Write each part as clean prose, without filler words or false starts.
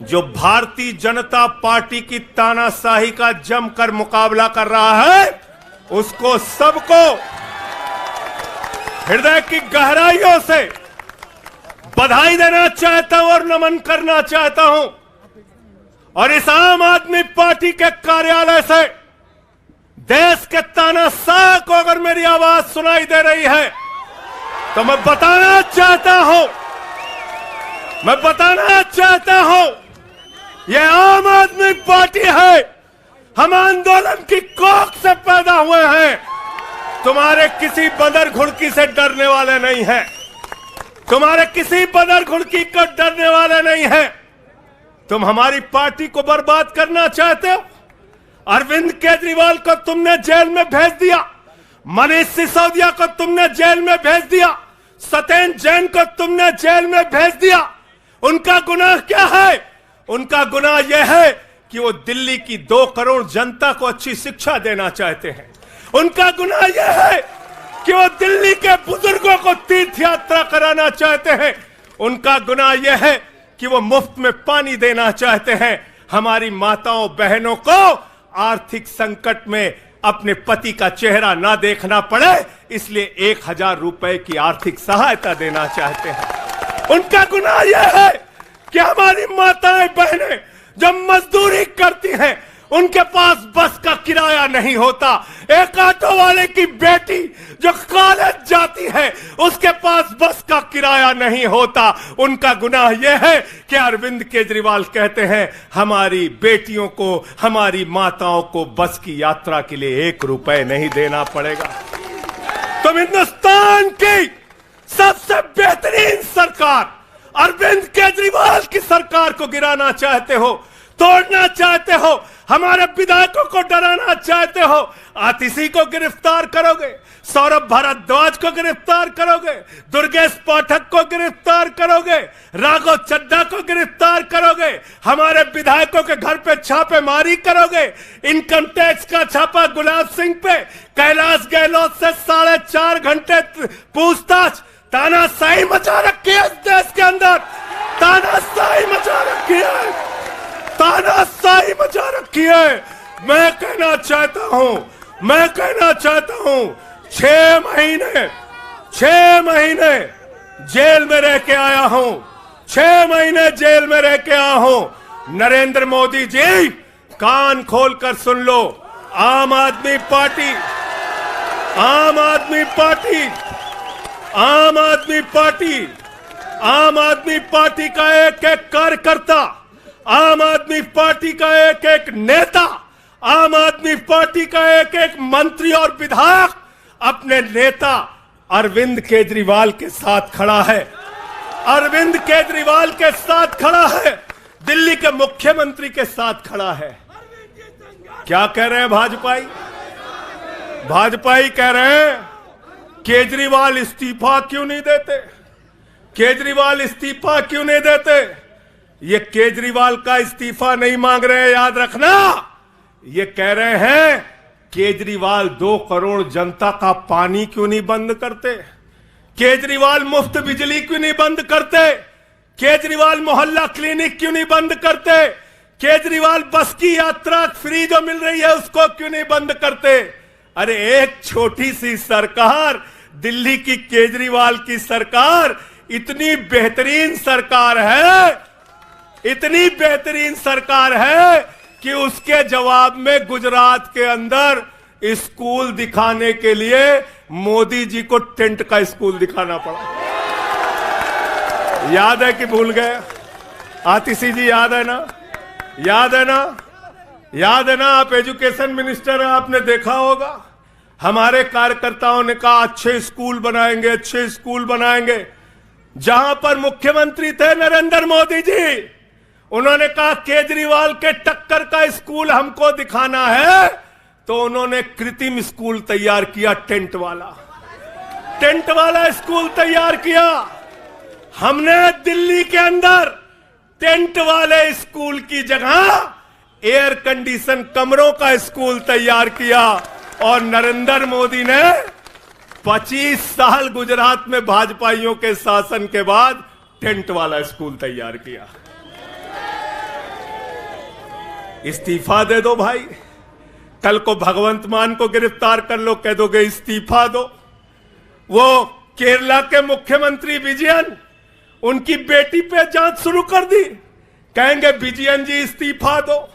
जो भारतीय जनता पार्टी की तानाशाही का जमकर मुकाबला कर रहा है, उसको सबको हृदय की गहराइयों से बधाई देना चाहता हूं और नमन करना चाहता हूं। और इस आम आदमी पार्टी के कार्यालय से देश के तानाशाह को अगर मेरी आवाज सुनाई दे रही है तो मैं बताना चाहता हूं यह आम आदमी पार्टी है। हम आंदोलन की कोख से पैदा हुए हैं। तुम्हारे किसी बंदर घुड़की से डरने वाले नहीं हैं। तुम्हारे किसी बंदर घुड़की को डरने वाले नहीं हैं। तुम हमारी पार्टी को बर्बाद करना चाहते हो। अरविंद केजरीवाल को तुमने जेल में भेज दिया, मनीष सिसोदिया को तुमने जेल में भेज दिया, सत्येंद्र जैन को तुमने जेल में भेज दिया। उनका गुनाह क्या है? उनका गुनाह यह है कि वो दिल्ली की 2 करोड़ जनता को अच्छी शिक्षा देना चाहते हैं। उनका गुनाह यह है कि वो दिल्ली के बुजुर्गों को तीर्थ यात्रा कराना चाहते हैं। उनका गुनाह यह है कि वो मुफ्त में पानी देना चाहते हैं। हमारी माताओं बहनों को आर्थिक संकट में अपने पति का चेहरा ना देखना पड़े, इसलिए 1000 रुपए की आर्थिक सहायता देना चाहते हैं। उनका गुनाह यह है कि हमारी माताएं बहनें जब मजदूरी करती हैं, उनके पास बस का किराया नहीं होता। एक ऑटो वाले की बेटी जो कॉलेज जाती है, उसके पास बस का किराया नहीं होता। उनका गुनाह यह है कि अरविंद केजरीवाल कहते हैं हमारी बेटियों को, हमारी माताओं को बस की यात्रा के लिए 1 रुपए नहीं देना पड़ेगा। तुम हिंदुस्तान की सबसे बेहतरीन सरकार अरविंद केजरीवाल की सरकार को गिराना चाहते हो, तोड़ना चाहते हो, हमारे विधायकों को डराना चाहते हो। आतिशी को गिरफ्तार करोगे, सौरभ भारद्वाज को गिरफ्तार करोगे, दुर्गेश पाठक को गिरफ्तार करोगे, राघव चड्ढा को गिरफ्तार करोगे, हमारे विधायकों के घर पे छापेमारी करोगे, इनकम टैक्स का छापा गुलाब सिंह पे, कैलाश गहलोत से 4.5 घंटे पूछताछ। तानाशाही मचा रखी है इस देश के अंदर, तानाशाही मचा रखी है, तानाशाही मचा रखी है। मैं कहना चाहता हूं 6 महीने जेल में रह के आया हूं, 6 महीने जेल में रह के आया हूं। नरेंद्र मोदी जी, कान खोलकर सुन लो। आम आदमी पार्टी का एक कार्यकर्ता, आम आदमी पार्टी का एक नेता, आम आदमी पार्टी का एक मंत्री और विधायक अपने नेता अरविंद केजरीवाल के साथ खड़ा है। अरविंद केजरीवाल के साथ खड़ा है, दिल्ली के मुख्यमंत्री के साथ खड़ा है। क्या कह रहे हैं भाजपाई कह रहे हैं केजरीवाल इस्तीफा क्यों नहीं देते, केजरीवाल इस्तीफा क्यों नहीं देते। ये केजरीवाल का इस्तीफा नहीं मांग रहे हैं, याद रखना। ये कह रहे हैं केजरीवाल 2 करोड़ जनता का पानी क्यों नहीं बंद करते, केजरीवाल मुफ्त बिजली क्यों नहीं बंद करते, केजरीवाल मोहल्ला क्लिनिक क्यों नहीं बंद करते, केजरीवाल बस की यात्रा फ्री जो मिल रही है उसको क्यों नहीं बंद करते। अरे एक छोटी सी सरकार, दिल्ली की केजरीवाल की सरकार इतनी बेहतरीन सरकार है कि उसके जवाब में गुजरात के अंदर स्कूल दिखाने के लिए मोदी जी को टेंट का स्कूल दिखाना पड़ा। याद है कि भूल गए? आतिशी जी याद है ना? आप एजुकेशन मिनिस्टर हैं, आपने देखा होगा। हमारे कार्यकर्ताओं ने कहा अच्छे स्कूल बनाएंगे। जहां पर मुख्यमंत्री थे नरेंद्र मोदी जी, उन्होंने कहा केजरीवाल के टक्कर का स्कूल हमको दिखाना है, तो उन्होंने कृत्रिम स्कूल तैयार किया, टेंट वाला स्कूल तैयार किया। हमने दिल्ली के अंदर टेंट वाले स्कूल की जगह एयर कंडीशन कमरों का स्कूल तैयार किया। और नरेंद्र मोदी ने 25 साल गुजरात में भाजपाइयों के शासन के बाद टेंट वाला स्कूल तैयार किया। इस्तीफा दे दो भाई। कल को भगवंत मान को गिरफ्तार कर लो, कह दोगे इस्तीफा दो। वो केरला के मुख्यमंत्री विजयन, उनकी बेटी पे जांच शुरू कर दी, कहेंगे विजयन जी इस्तीफा दो।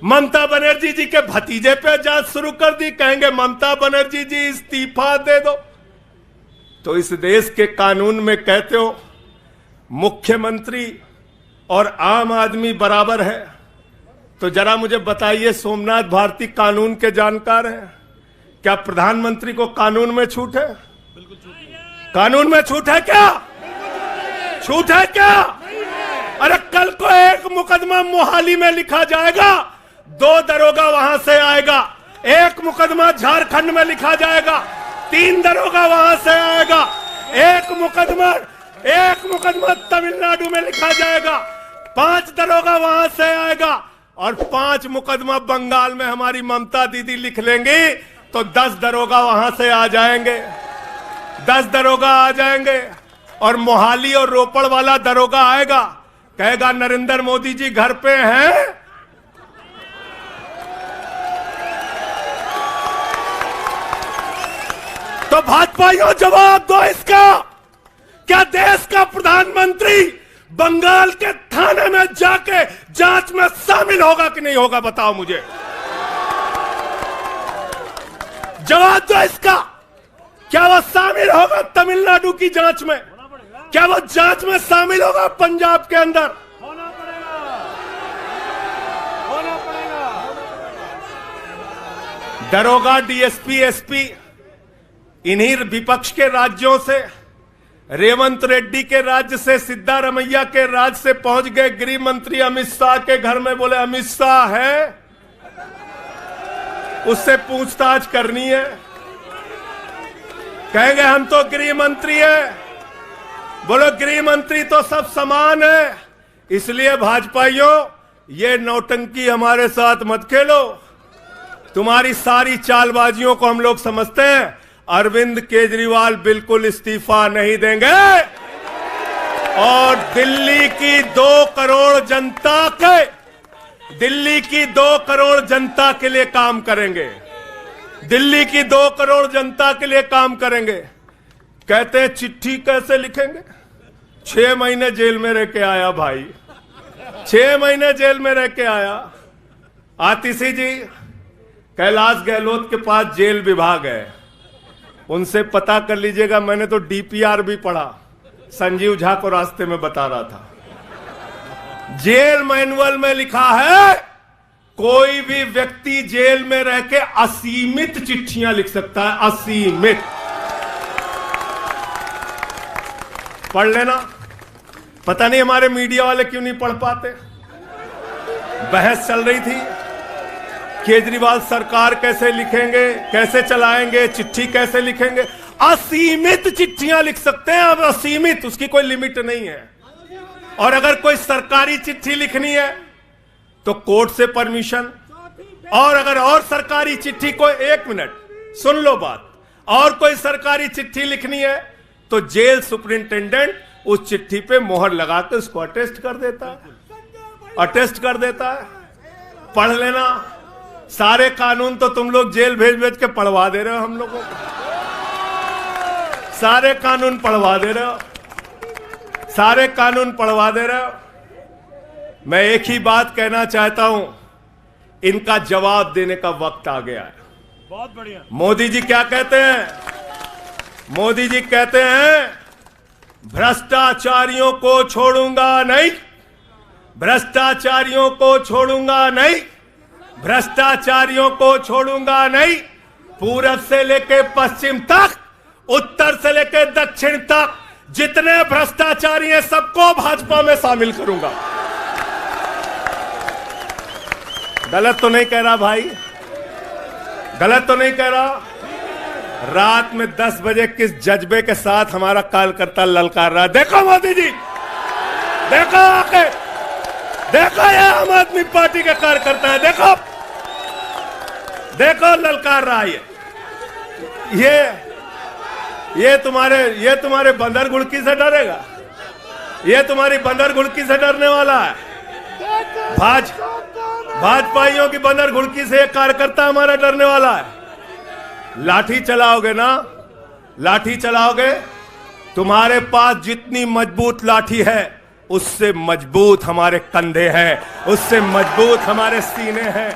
ममता बनर्जी जी के भतीजे पे जांच शुरू कर दी, कहेंगे ममता बनर्जी जी इस्तीफा दे दो। तो इस देश के कानून में कहते हो मुख्यमंत्री और आम आदमी बराबर है, तो जरा मुझे बताइए, सोमनाथ भारती कानून के जानकार हैं, क्या प्रधानमंत्री को कानून में छूट है? कानून में छूट है क्या? छूट है क्या? अरे कल को एक मुकदमा मोहाली में लिखा जाएगा, 2 दरोगा वहां से आएगा। एक मुकदमा झारखंड में लिखा जाएगा, 3 दरोगा वहां से आएगा। एक मुकदमा तमिलनाडु में लिखा जाएगा, 5 दरोगा वहां से आएगा। और 5 मुकदमा बंगाल में हमारी ममता दीदी लिख लेंगी, तो 10 दरोगा वहां से आ जाएंगे। 10 दरोगा आ जाएंगे। और मोहाली और रोपड़ वाला दरोगा आएगा, कहेगा नरेंद्र मोदी जी घर पे हैं। तो भाजपाइयों जवाब दो इसका, क्या देश का प्रधानमंत्री बंगाल के थाने में जाके जांच में शामिल होगा कि नहीं होगा? बताओ मुझे, जवाब दो इसका। क्या वो शामिल होगा तमिलनाडु की जांच में? क्या वो जांच में शामिल होगा पंजाब के अंदर? होना पड़ेगा। दरोगा, डीएसपी, एसपी इन्हीं विपक्ष के राज्यों से, रेवंत रेड्डी के राज्य से, सिद्धारमैया के राज्य से पहुंच गए गृह मंत्री अमित शाह के घर में। बोले अमित शाह है, उससे पूछताछ करनी है। कहेंगे हम तो गृह मंत्री है। बोलो गृह मंत्री तो सब समान है। इसलिए भाजपाइयों, ये नौटंकी हमारे साथ मत खेलो। तुम्हारी सारी चालबाजियों को हम लोग समझते हैं। अरविंद केजरीवाल बिल्कुल इस्तीफा नहीं देंगे और दिल्ली की 2 करोड़ जनता के लिए काम करेंगे। दिल्ली की 2 करोड़ जनता के लिए काम करेंगे। कहते हैं चिट्ठी कैसे लिखेंगे? 6 महीने जेल में रह के आया भाई, 6 महीने जेल में रह के आया। आतिशी जी, कैलाश गहलोत के पास जेल विभाग है, उनसे पता कर लीजिएगा। मैंने तो डीपीआर भी पढ़ा, संजीव झा को रास्ते में बता रहा था। जेल मैनुअल में लिखा है कोई भी व्यक्ति जेल में रह के असीमित चिट्ठियां लिख सकता है, असीमित। पढ़ लेना। पता नहीं हमारे मीडिया वाले क्यों नहीं पढ़ पाते। बहस चल रही थी, केजरीवाल सरकार कैसे लिखेंगे, कैसे चलाएंगे, चिट्ठी कैसे लिखेंगे। असीमित चिट्ठियां लिख सकते हैं अब, असीमित, उसकी कोई लिमिट नहीं है। और अगर कोई सरकारी चिट्ठी लिखनी है तो कोर्ट से परमिशन, और अगर और सरकारी चिट्ठी को, 1 मिनट सुन लो बात, और कोई सरकारी चिट्ठी लिखनी है तो जेल सुपरिंटेंडेंट उस चिट्ठी पे मोहर लगा के उसको अटेस्ट कर देता है, अटेस्ट कर देता है। पढ़ लेना। सारे कानून तो तुम लोग जेल भेज भेज के पढ़वा दे रहे हो हम लोगों को। सारे कानून पढ़वा दे रहे हो, सारे कानून पढ़वा दे रहे हो। मैं एक ही बात कहना चाहता हूं, इनका जवाब देने का वक्त आ गया है। बहुत बढ़िया। मोदी जी क्या कहते हैं? मोदी जी कहते हैं भ्रष्टाचारियों को छोड़ूंगा नहीं, भ्रष्टाचारियों को छोड़ूंगा नहीं, भ्रष्टाचारियों को छोड़ूंगा नहीं। पूरब से लेकर पश्चिम तक, उत्तर से लेकर दक्षिण तक जितने भ्रष्टाचारी हैं सबको भाजपा में शामिल करूंगा। गलत तो नहीं कह रहा भाई? गलत तो नहीं कह रहा? रात में 10 बजे किस जज्बे के साथ हमारा कार्यकर्ता ललकार रहा है। देखो मोदी जी, देखो आके, देखो ये आम आदमी पार्टी के कार्यकर्ता है, देखो देखो ललकार रहा है। ये तुम्हारे बंदर घुड़की से डरेगा? ये तुम्हारी बंदर घुड़की से डरने वाला है? भाजपाइयों की बंदर घुड़की से एक कार्यकर्ता हमारा डरने वाला है। लाठी चलाओगे ना, लाठी चलाओगे, तुम्हारे पास जितनी मजबूत लाठी है उससे मजबूत हमारे कंधे हैं, उससे मजबूत हमारे सीने हैं।